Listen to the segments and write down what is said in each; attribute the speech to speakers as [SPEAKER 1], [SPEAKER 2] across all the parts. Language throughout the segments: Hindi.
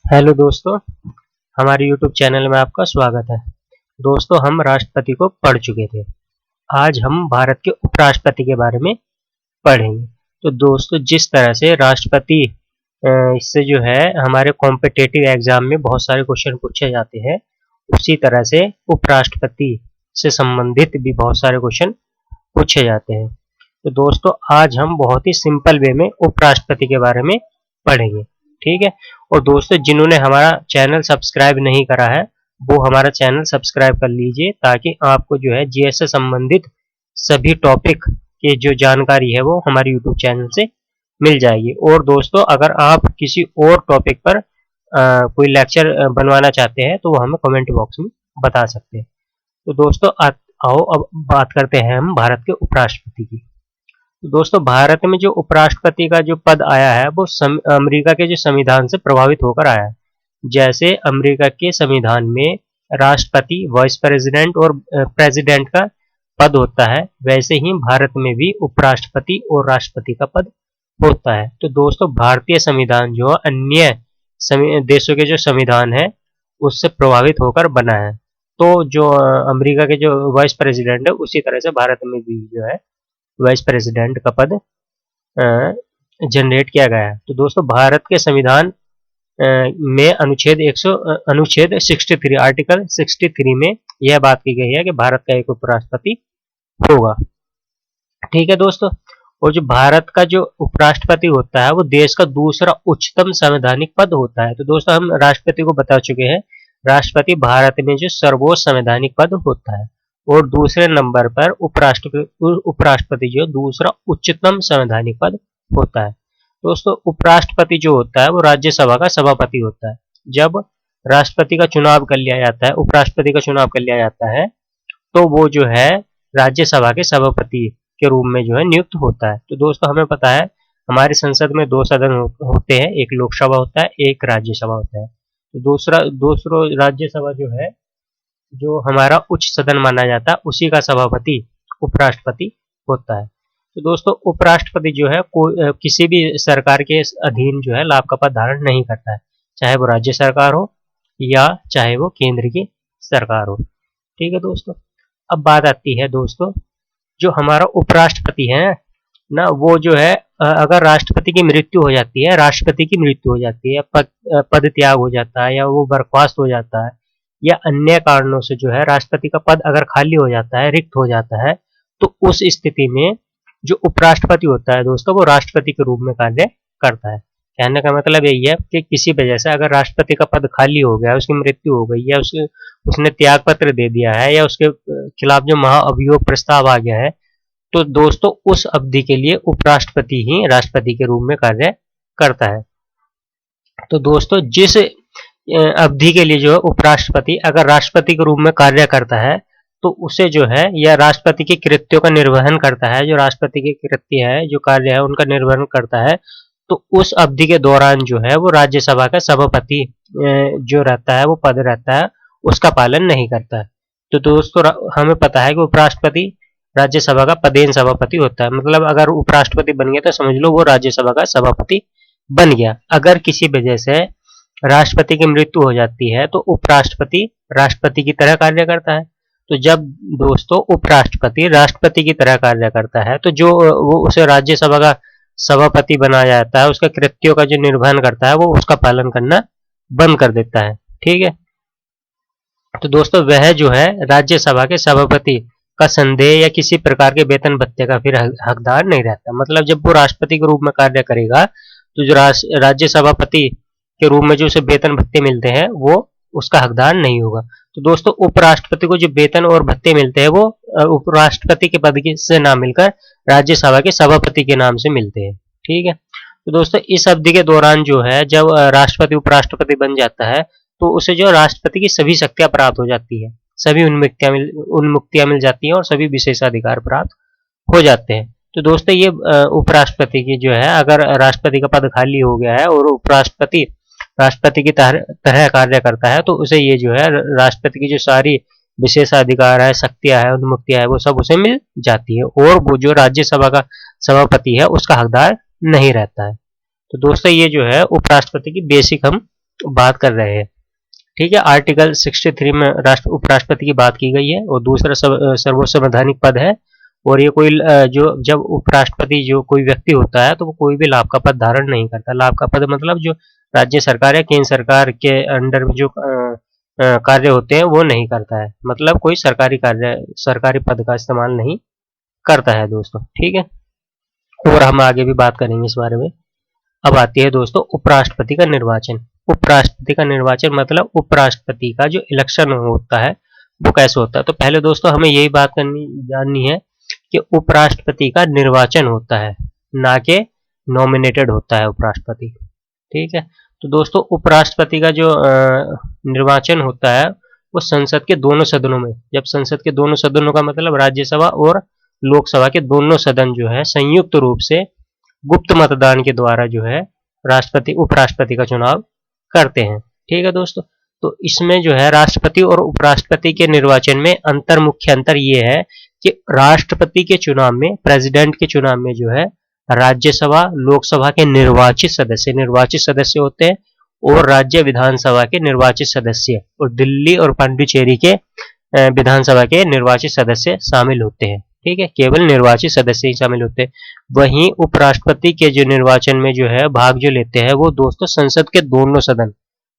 [SPEAKER 1] हेलो दोस्तों, हमारे यूट्यूब चैनल में आपका स्वागत है। दोस्तों, हम राष्ट्रपति को पढ़ चुके थे। आज हम भारत के उपराष्ट्रपति के बारे में पढ़ेंगे। तो दोस्तों, जिस तरह से राष्ट्रपति इससे जो है हमारे कॉम्पिटिटिव एग्जाम में बहुत सारे क्वेश्चन पूछे जाते हैं, उसी तरह से उपराष्ट्रपति से संबंधित भी बहुत सारे क्वेश्चन पूछे जाते हैं। तो दोस्तों, आज हम बहुत ही सिंपल वे में उपराष्ट्रपति के बारे में पढ़ेंगे, ठीक है। और दोस्तों, जिन्होंने हमारा चैनल सब्सक्राइब नहीं करा है वो हमारा चैनल सब्सक्राइब कर लीजिए, ताकि आपको जो है जीएस से संबंधित सभी टॉपिक की जो जानकारी है वो हमारे यूट्यूब चैनल से मिल जाएगी। और दोस्तों, अगर आप किसी और टॉपिक पर कोई लेक्चर बनवाना चाहते हैं तो वो हमें कमेंट बॉक्स में बता सकते हैं। तो दोस्तों, आओ अब बात करते हैं हम भारत के उपराष्ट्रपति की। तो दोस्तों, भारत में जो उपराष्ट्रपति का जो पद आया है वो अमेरिका के जो संविधान से प्रभावित होकर आया है। जैसे अमेरिका के संविधान में राष्ट्रपति, वाइस प्रेसिडेंट और प्रेसिडेंट का पद होता है, वैसे ही भारत में भी उपराष्ट्रपति और राष्ट्रपति का पद होता है। तो दोस्तों, भारतीय संविधान जो अन्य देशों के जो संविधान है उससे प्रभावित होकर बना है। तो जो अमेरिका के जो वाइस प्रेसिडेंट है, उसी तरह से भारत में भी जो है वाइस प्रेसिडेंट का पद जनरेट किया गया है। तो दोस्तों, भारत के संविधान में अनुच्छेद 63 आर्टिकल 63 में यह बात की गई है कि भारत का एक उपराष्ट्रपति होगा, ठीक है दोस्तों। और जो भारत का जो उपराष्ट्रपति होता है वो देश का दूसरा उच्चतम संवैधानिक पद होता है। तो दोस्तों, हम राष्ट्रपति को बता चुके हैं, राष्ट्रपति भारत में जो सर्वोच्च संवैधानिक पद होता है। और दूसरे नंबर पर उपराष्ट्रपति जो दूसरा उच्चतम संवैधानिक पद होता है। दोस्तों, उपराष्ट्रपति जो होता है वो राज्यसभा का सभापति होता है। जब राष्ट्रपति का चुनाव कर लिया जाता है, उपराष्ट्रपति का चुनाव कर लिया जाता है, तो वो जो है राज्यसभा के सभापति के रूप में जो है नियुक्त होता है। तो दोस्तों, हमें पता है हमारी संसद में 2 सदन होते हैं, एक लोकसभा होता है, एक राज्यसभा होता है। तो दूसरा राज्यसभा जो है, जो हमारा उच्च सदन माना जाता है, उसी का सभापति उपराष्ट्रपति होता है। तो दोस्तों, उपराष्ट्रपति जो है किसी भी सरकार के अधीन जो है लाभ का पद धारण नहीं करता है, चाहे वो राज्य सरकार हो या चाहे वो केंद्र की सरकार हो, ठीक है दोस्तों। अब बात आती है दोस्तों, जो हमारा उपराष्ट्रपति है ना, वो जो है अगर राष्ट्रपति की मृत्यु हो जाती है, राष्ट्रपति की मृत्यु हो जाती है, पद त्याग हो जाता है, या वो बर्खास्त हो जाता है, या अन्य कारणों से जो है राष्ट्रपति का पद अगर खाली हो जाता है, रिक्त हो जाता है, तो उस स्थिति में जो उपराष्ट्रपति होता है दोस्तों, वो राष्ट्रपति के रूप में कार्य करता है। कहने का मतलब यही है कि किसी वजह से अगर राष्ट्रपति का पद खाली हो गया, उसकी मृत्यु हो गई, या उसने त्याग पत्र दे दिया है, या उसके खिलाफ जो महाअभियोग प्रस्ताव आ गया है, तो दोस्तों उस अवधि के लिए उपराष्ट्रपति ही राष्ट्रपति के रूप में कार्य करता है। तो दोस्तों, जिस अवधि के लिए जो है उपराष्ट्रपति अगर राष्ट्रपति के रूप में कार्य करता है, तो उसे जो है, या राष्ट्रपति के कृत्यों का निर्वहन करता है, जो राष्ट्रपति के कृत्य है, जो कार्य है, उनका निर्वहन करता है, तो उस अवधि के दौरान जो है वो राज्यसभा का सभापति जो रहता है, वो पद रहता है, उसका पालन नहीं करता है। तो दोस्तों, हमें पता है कि उपराष्ट्रपति राज्यसभा का पदेन सभापति होता है। मतलब अगर उपराष्ट्रपति बन गया तो समझ लो वो राज्यसभा का सभापति बन गया। अगर किसी वजह से राष्ट्रपति की मृत्यु हो जाती है तो उपराष्ट्रपति राष्ट्रपति की तरह कार्य करता है। तो जब दोस्तों उपराष्ट्रपति राष्ट्रपति की तरह कार्य करता है, तो जो वो उसे राज्यसभा का सभापति बनाया जाता है, उसके कृत्यों का जो निर्वहन करता है, वो उसका पालन करना बंद कर देता है, ठीक है। तो दोस्तों, वह जो है राज्यसभा के सभापति का संदेह या किसी प्रकार के वेतन भत्ते का फिर हकदार नहीं रहता। मतलब जब वो राष्ट्रपति के रूप में कार्य करेगा, तो जो राज्य सभापति के रूप में जो उसे वेतन भत्ते मिलते हैं, वो उसका हकदार नहीं होगा। तो दोस्तों, उपराष्ट्रपति को जो वेतन और भत्ते मिलते हैं, वो उपराष्ट्रपति के पद से ना मिलकर राज्यसभा के सभापति के नाम से मिलते हैं, ठीक है। तो दोस्तों, इस अवधि के दौरान जो है, जब राष्ट्रपति उपराष्ट्रपति बन जाता है, तो उसे जो राष्ट्रपति की सभी शक्तियां प्राप्त हो जाती है, सभी उन्मुक्तियां मिल जाती हैं और सभी विशेषाधिकार प्राप्त हो जाते हैं। तो दोस्तों, ये उपराष्ट्रपति की जो है, अगर राष्ट्रपति का पद खाली हो गया है और उपराष्ट्रपति राष्ट्रपति की तरह कार्य करता है, तो उसे ये जो है राष्ट्रपति की जो सारी विशेषाधिकार है, शक्तियां है, उन्मुक्तियां है, वो सब उसे मिल जाती है, और वो जो राज्यसभा का सभापति है उसका हकदार नहीं रहता है। तो दोस्तों, ये जो है उपराष्ट्रपति की बेसिक हम बात कर रहे हैं। ठीक है, आर्टिकल 63 में उपराष्ट्रपति की बात की गई है और दूसरा सर्वोच्च संवैधानिक पद है। और ये कोई जो जब उपराष्ट्रपति जो कोई व्यक्ति होता है तो वो कोई भी लाभ का पद धारण नहीं करता। लाभ का पद मतलब जो राज्य सरकार या केंद्र सरकार के अंडर में जो कार्य होते हैं वो नहीं करता है, मतलब कोई सरकारी पद का इस्तेमाल नहीं करता है दोस्तों। ठीक है, और हम आगे भी बात करेंगे इस बारे में। अब आती है दोस्तों उपराष्ट्रपति का निर्वाचन। उपराष्ट्रपति का निर्वाचन मतलब उपराष्ट्रपति का जो इलेक्शन होता है वो कैसे होता है। तो पहले दोस्तों हमें यही बात जाननी है कि उपराष्ट्रपति का निर्वाचन होता है, ना कि नॉमिनेटेड होता है उपराष्ट्रपति। ठीक है, तो दोस्तों उपराष्ट्रपति का जो निर्वाचन होता है वो संसद के दोनों सदनों में, जब संसद के दोनों सदनों का मतलब राज्यसभा और लोकसभा के दोनों सदन जो है संयुक्त रूप से गुप्त मतदान के द्वारा जो है उपराष्ट्रपति का चुनाव करते हैं। ठीक है दोस्तों, तो इसमें जो है राष्ट्रपति और उपराष्ट्रपति के निर्वाचन में मुख्य अंतर ये है कि राष्ट्रपति के चुनाव में, प्रेसिडेंट के चुनाव में जो है राज्यसभा लोकसभा के निर्वाचित सदस्य होते हैं और राज्य विधानसभा के निर्वाचित सदस्य और दिल्ली और पांडिचेरी के विधानसभा के निर्वाचित सदस्य शामिल होते हैं। ठीक है, केवल निर्वाचित सदस्य ही शामिल होते हैं। वहीं उपराष्ट्रपति के जो निर्वाचन में जो है भाग जो लेते हैं वो दोस्तों संसद के दोनों सदन,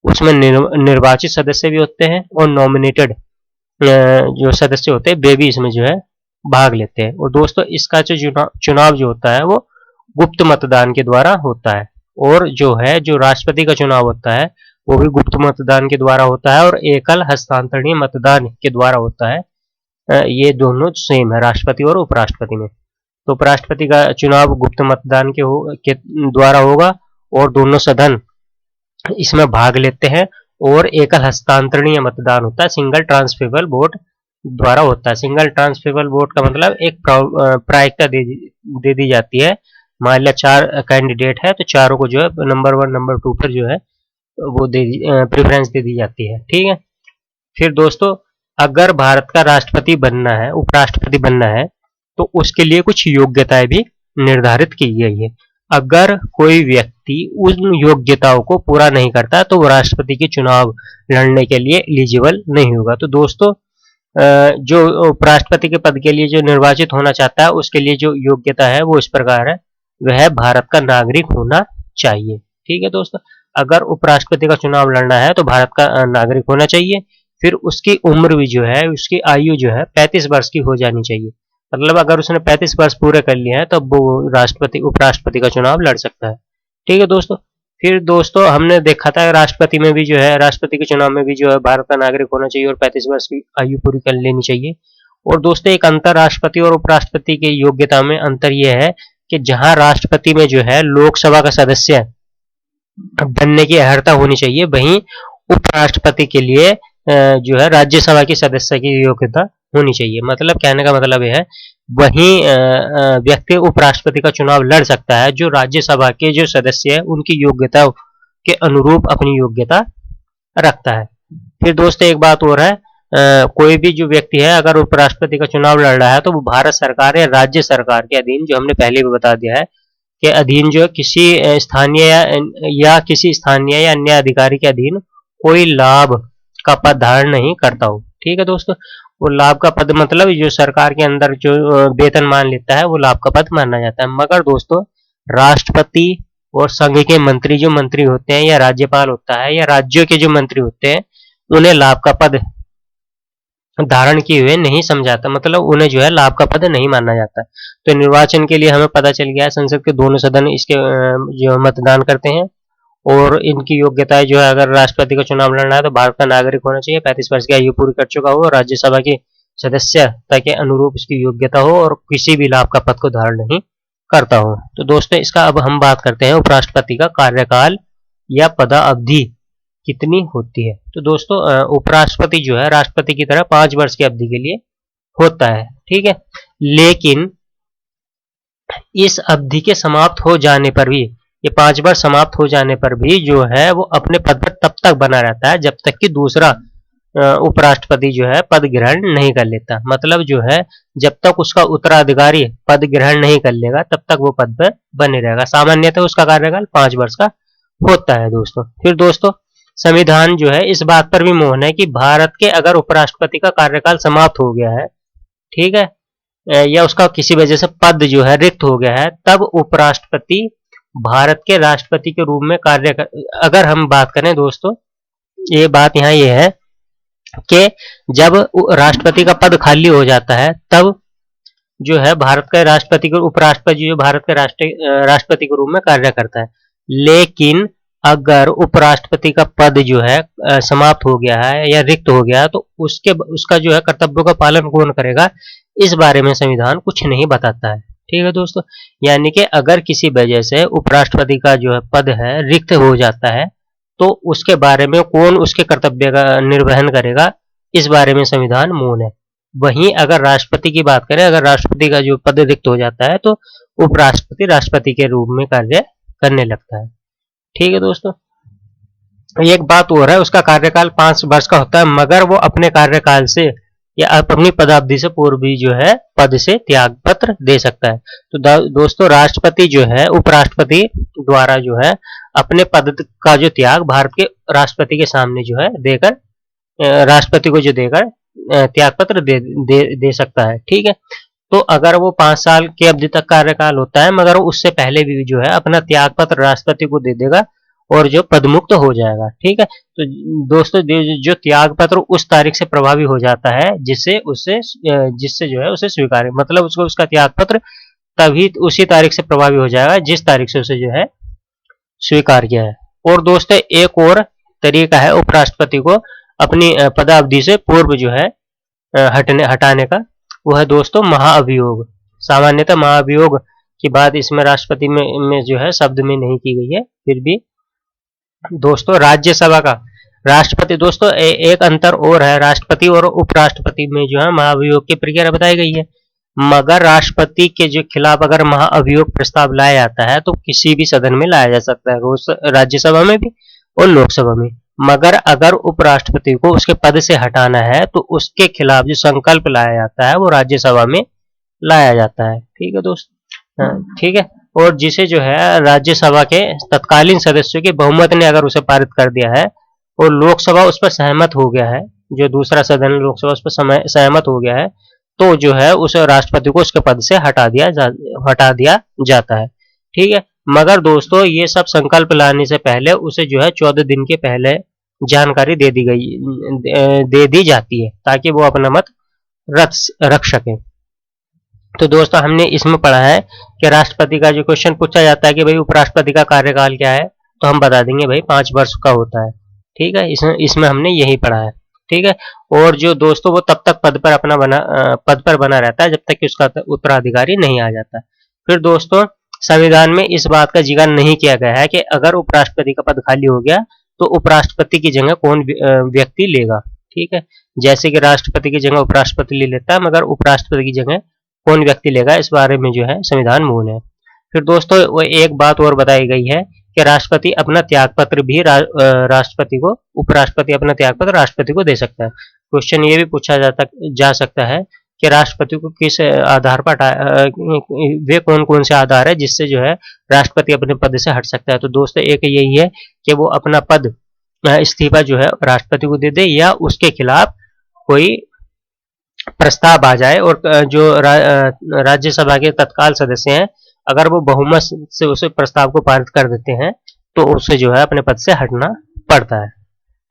[SPEAKER 1] उसमें निर्वाचित सदस्य भी होते हैं और नॉमिनेटेड जो सदस्य होते हैं वे भी इसमें जो है भाग लेते हैं। और दोस्तों इसका जो चुनाव जो होता है वो गुप्त मतदान के द्वारा होता है, और जो है जो राष्ट्रपति का चुनाव होता है वो भी गुप्त मतदान के द्वारा होता है और एकल हस्तांतरणीय मतदान के द्वारा होता है। ये दोनों सेम है राष्ट्रपति और उपराष्ट्रपति में। तो उपराष्ट्रपति का चुनाव गुप्त मतदान के द्वारा होगा और दोनों सदन इसमें भाग लेते हैं और एकल हस्तांतरणीय मतदान होता है, सिंगल ट्रांसफरेबल वोट द्वारा होता है। सिंगल ट्रांसफरेबल वोट का मतलब एक प्रायिकता दे दी जाती है। मान लिया 4 कैंडिडेट है तो चारों को जो है नंबर 1 नंबर 2 पर जो है वो प्रेफरेंस दे दी जाती है। ठीक है, फिर दोस्तों अगर भारत का राष्ट्रपति बनना है, उपराष्ट्रपति बनना है तो उसके लिए कुछ योग्यताएं भी निर्धारित की गई है। अगर कोई व्यक्ति उन योग्यताओं को पूरा नहीं करता तो वो राष्ट्रपति के चुनाव लड़ने के लिए एलिजिबल नहीं होगा। तो दोस्तों जो उपराष्ट्रपति के पद के लिए जो निर्वाचित होना चाहता है उसके लिए जो योग्यता है वो इस प्रकार है, वह भारत का नागरिक होना चाहिए। ठीक है दोस्तों, अगर उपराष्ट्रपति का चुनाव लड़ना है तो भारत का नागरिक होना चाहिए। फिर उसकी उम्र भी जो है, उसकी आयु जो है 35 वर्ष की हो जानी चाहिए। मतलब अगर उसने 35 वर्ष पूरे कर लिए हैं तब वो उपराष्ट्रपति का चुनाव लड़ सकता है। ठीक है दोस्तों, फिर दोस्तों हमने देखा था राष्ट्रपति में भी जो है, राष्ट्रपति के चुनाव में भी जो है भारत का नागरिक होना चाहिए और 35 वर्ष की आयु पूरी कर लेनी चाहिए। और दोस्तों एक अंतर राष्ट्रपति और उपराष्ट्रपति की योग्यता में अंतर यह है कि जहां राष्ट्रपति में जो है लोकसभा का सदस्य बनने की अर्हता होनी चाहिए, वहीं उपराष्ट्रपति के लिए जो है राज्यसभा की सदस्य की योग्यता होनी चाहिए। मतलब कहने का मतलब यह है वहीं व्यक्ति उपराष्ट्रपति का चुनाव लड़ सकता है जो राज्यसभा के जो सदस्य है उनकी योग्यता के अनुरूप अपनी योग्यता रखता है। फिर दोस्तों एक बात और है, कोई भी जो व्यक्ति है अगर उपराष्ट्रपति का चुनाव लड़ रहा है तो वो भारत सरकार या राज्य सरकार के अधीन, जो हमने पहले भी बता दिया है, के अधीन जो किसी स्थानीय या किसी स्थानीय या अन्य अधिकारी के अधीन कोई लाभ का पद धारण नहीं करता हो। ठीक है दोस्तों, वो लाभ का पद मतलब जो सरकार के अंदर जो वेतन मान लेता है वो लाभ का पद माना जाता है। मगर दोस्तों राष्ट्रपति और संघ के मंत्री जो मंत्री होते हैं या राज्यपाल होता है या राज्यों के जो मंत्री होते हैं उन्हें लाभ का पद धारण किए हुए नहीं समझाता, मतलब उन्हें जो है लाभ का पद नहीं माना जाता। तो निर्वाचन के लिए हमें पता चल गया है संसद के दोनों सदन इसके जो मतदान करते हैं और इनकी योग्यताएं जो है, अगर राष्ट्रपति का चुनाव लड़ना है तो भारत का नागरिक होना चाहिए, 35 वर्ष की आयु पूरी कर चुका हो, राज्यसभा की सदस्यता के अनुरूप इसकी योग्यता हो और किसी भी लाभ का पद को धारण नहीं करता हो। तो दोस्तों इसका अब हम बात करते हैं उपराष्ट्रपति का कार्यकाल या पदावधि कितनी होती है। तो दोस्तों उपराष्ट्रपति जो है राष्ट्रपति की तरह 5 वर्ष की अवधि के लिए होता है। ठीक है, लेकिन इस अवधि के समाप्त हो जाने पर भी, ये 5 वर्ष समाप्त हो जाने पर भी जो है वो अपने पद पर तब तक बना रहता है जब तक कि दूसरा उपराष्ट्रपति जो है पद ग्रहण नहीं कर लेता। मतलब जो है जब तक उसका उत्तराधिकारी पद ग्रहण नहीं कर लेगा तब तक वो पद पर बने रहेगा। सामान्यतः उसका कार्यकाल 5 वर्ष का होता है दोस्तों। फिर दोस्तों संविधान जो है इस बात पर भी मौन है कि भारत के अगर उपराष्ट्रपति का कार्यकाल समाप्त हो गया है, ठीक है, या उसका किसी वजह से पद जो है रिक्त हो गया है, तब उपराष्ट्रपति भारत के राष्ट्रपति के रूप में कार्य कर, अगर हम बात करें दोस्तों, ये बात यहाँ ये है कि जब राष्ट्रपति का पद खाली हो जाता है, तब जो है भारत के राष्ट्रपति को उपराष्ट्रपति जो भारत के राष्ट्रपति के रूप में कार्य करता है। लेकिन अगर उपराष्ट्रपति का पद जो है समाप्त हो गया है या रिक्त हो गया है, तो उसका जो है कर्तव्यों का पालन कौन करेगा, इस बारे में संविधान कुछ नहीं बताता है। ठीक है दोस्तों, यानी कि अगर किसी वजह से उपराष्ट्रपति का जो है पद है रिक्त हो जाता है, तो उसके बारे में कौन उसके कर्तव्य का निर्वहन करेगा, इस बारे में संविधान मौन है। वहीं अगर राष्ट्रपति की बात करें, अगर राष्ट्रपति का जो पद रिक्त हो जाता है, तो उपराष्ट्रपति राष्ट्रपति के रूप में कार्य करने लगता है। ठीक है दोस्तों, एक बात और है, उसका कार्यकाल 5 वर्ष का होता है, मगर वो अपने कार्यकाल से या अपनी पदावधि से पूर्व भी जो है पद से त्याग पत्र दे सकता है। तो दोस्तों, राष्ट्रपति जो है उपराष्ट्रपति द्वारा जो है अपने पद का जो त्याग भारत के राष्ट्रपति के सामने जो है देकर, राष्ट्रपति को जो देकर त्याग पत्र दे सकता है। ठीक है, तो अगर वो 5 साल की अवधि तक कार्यकाल होता है, मगर उससे पहले भी जो है अपना त्याग पत्र राष्ट्रपति को दे देगा और जो पदमुक्त हो जाएगा। ठीक है, तो दोस्तों, जो त्याग पत्र उस तारीख से प्रभावी हो जाता है जिससे जो है उसे स्वीकार, मतलब उसको उसका त्याग पत्र तभी उसी तारीख से प्रभावी हो जाएगा जिस तारीख से उसे जो है स्वीकार किया है। और दोस्तों, एक और तरीका है उपराष्ट्रपति को अपनी पदावधि से पूर्व जो है हटाने का, वो है दोस्तों महाअभियोग। सामान्यतः महाअभियोग की बात इसमें राष्ट्रपति में जो है शब्द में नहीं की गई है, फिर भी दोस्तों राज्यसभा का राष्ट्रपति, दोस्तों एक अंतर और है, राष्ट्रपति और उपराष्ट्रपति में जो है महाअभियोग की प्रक्रिया बताई गई है, मगर राष्ट्रपति के जो खिलाफ अगर महाअभियोग प्रस्ताव लाया जाता है तो किसी भी सदन में लाया जा सकता है, राज्यसभा में भी और लोकसभा में। मगर अगर उपराष्ट्रपति को उसके पद से हटाना है तो उसके खिलाफ जो संकल्प लाया जाता है वो राज्यसभा में लाया जाता है। ठीक है दोस्तों, ठीक है, और जिसे जो है राज्यसभा के तत्कालीन सदस्यों के बहुमत ने अगर उसे पारित कर दिया है और लोकसभा उस पर सहमत हो गया है, जो दूसरा सदन लोकसभा उस पर सहमत हो गया है, तो जो है उस राष्ट्रपति को उसके पद से हटा दिया जाता है। ठीक है, मगर दोस्तों, ये सब संकल्प लाने से पहले उसे जो है 14 दिन के पहले जानकारी दे दी जाती है, ताकि वो अपना मत रख सके। तो दोस्तों, हमने इसमें पढ़ा है कि राष्ट्रपति का जो क्वेश्चन पूछा जाता है कि भाई उपराष्ट्रपति का कार्यकाल क्या है, तो हम बता देंगे भाई 5 वर्ष का होता है। ठीक है, इसमें हमने यही पढ़ा है। ठीक है, और जो दोस्तों वो तब तक पद पर बना रहता है जब तक कि उसका उत्तराधिकारी नहीं आ जाता। फिर दोस्तों, संविधान में इस बात का जिक्र नहीं किया गया है कि अगर उपराष्ट्रपति का पद खाली हो गया तो उपराष्ट्रपति की जगह कौन व्यक्ति लेगा। ठीक है, जैसे कि राष्ट्रपति की जगह उपराष्ट्रपति ले लेता है, मगर उपराष्ट्रपति की जगह कौन व्यक्ति लेगा, इस बारे में जो है संविधान मौन है। फिर दोस्तों, वो एक बात और बताई गई है कि राष्ट्रपति अपना त्यागपत्र भी उपराष्ट्रपति अपना त्यागपत्र राष्ट्रपति को दे सकता है। क्वेश्चन ये भी पूछा जा सकता है कि राष्ट्रपति को किस आधार पर वे कौन कौन से आधार है जिससे जो है राष्ट्रपति अपने पद से हट सकता है। तो दोस्तों, एक यही है कि वो अपना पद इस्तीफा जो है राष्ट्रपति को दे दे, या उसके खिलाफ कोई प्रस्ताव आ जाए और जो राज्यसभा के तत्काल सदस्य हैं, अगर वो बहुमत से उस प्रस्ताव को पारित कर देते हैं तो उसे जो है अपने पद से हटना पड़ता है।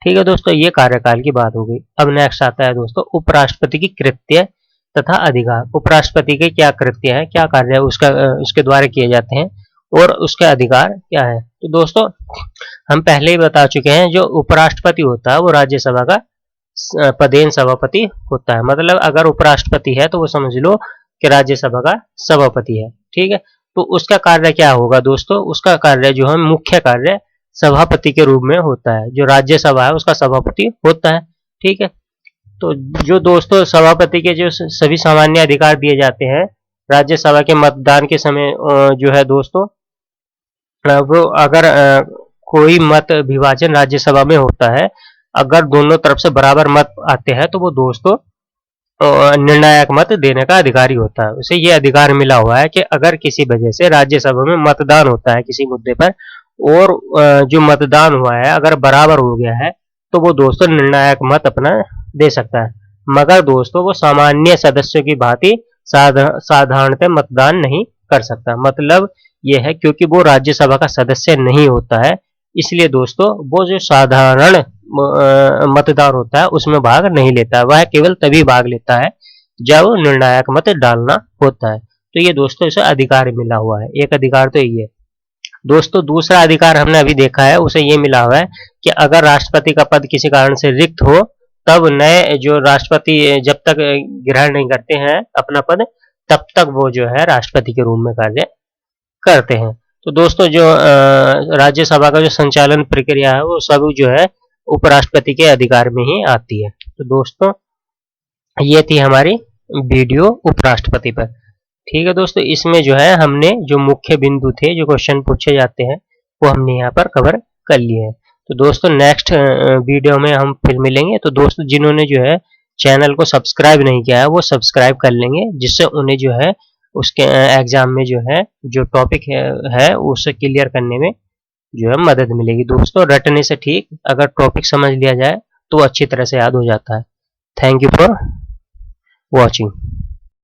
[SPEAKER 1] ठीक है दोस्तों, ये कार्यकाल की बात हो गई। अब नेक्स्ट आता है दोस्तों उपराष्ट्रपति की कृत्य तथा अधिकार। उपराष्ट्रपति के क्या कृत्य है, क्या कार्य है उसके द्वारा किए जाते हैं और उसके अधिकार क्या है। तो दोस्तों, हम पहले ही बता चुके हैं, जो उपराष्ट्रपति होता है वो राज्यसभा का पदेन सभापति होता है। मतलब अगर उपराष्ट्रपति है तो वो समझ लो कि राज्यसभा का सभापति है। ठीक है, तो उसका कार्य क्या होगा दोस्तों, उसका कार्य जो है मुख्य कार्य सभापति के रूप में होता है। जो राज्यसभा है उसका सभापति होता है। ठीक है, तो जो दोस्तों सभापति के जो सभी सामान्य अधिकार दिए जाते हैं राज्यसभा के मतदान के समय, जो है दोस्तों वो अगर कोई मत विभाजन राज्यसभा में होता है, अगर दोनों तरफ से बराबर मत आते हैं तो वो दोस्तों निर्णायक मत देने का अधिकारी होता है। उसे ये अधिकार मिला हुआ है कि अगर किसी वजह से राज्यसभा में मतदान होता है किसी मुद्दे पर और जो मतदान हुआ है अगर बराबर हो गया है तो वो दोस्तों निर्णायक मत अपना दे सकता है। मगर दोस्तों वो सामान्य सदस्यों की भांति साधारणतः मतदान नहीं कर सकता। मतलब ये है क्योंकि वो राज्यसभा का सदस्य नहीं होता है, इसलिए दोस्तों वो जो साधारण मतदान होता है उसमें भाग नहीं लेता। वह केवल तभी भाग लेता है जब निर्णायक मत डालना होता है। तो ये दोस्तों इसे अधिकार मिला हुआ है। एक अधिकार तो यही है। दोस्तों दूसरा अधिकार हमने अभी देखा है, उसे ये मिला हुआ है कि अगर राष्ट्रपति का पद किसी कारण से रिक्त हो तब नए जो राष्ट्रपति जब तक ग्रहण नहीं करते हैं अपना पद, तब तक वो जो है राष्ट्रपति के रूप में कार्य करते हैं। तो दोस्तों जो राज्यसभा का जो संचालन प्रक्रिया है वो सब जो है उपराष्ट्रपति के अधिकार में ही आती है। तो दोस्तों ये थी हमारी वीडियो उपराष्ट्रपति पर। ठीक है दोस्तों, इसमें जो है हमने जो मुख्य बिंदु थे, जो क्वेश्चन पूछे जाते हैं, वो हमने यहाँ पर कवर कर लिए हैं। तो दोस्तों नेक्स्ट वीडियो में हम फिर मिलेंगे। तो दोस्तों जिन्होंने जो है चैनल को सब्सक्राइब नहीं किया है वो सब्सक्राइब कर लेंगे, जिससे उन्हें जो है उसके एग्जाम में जो है जो टॉपिक है उसे क्लियर करने में जो है मदद मिलेगी। दोस्तों रटने से ठीक, अगर टॉपिक समझ लिया जाए तो अच्छी तरह से याद हो जाता है। Thank you for watching.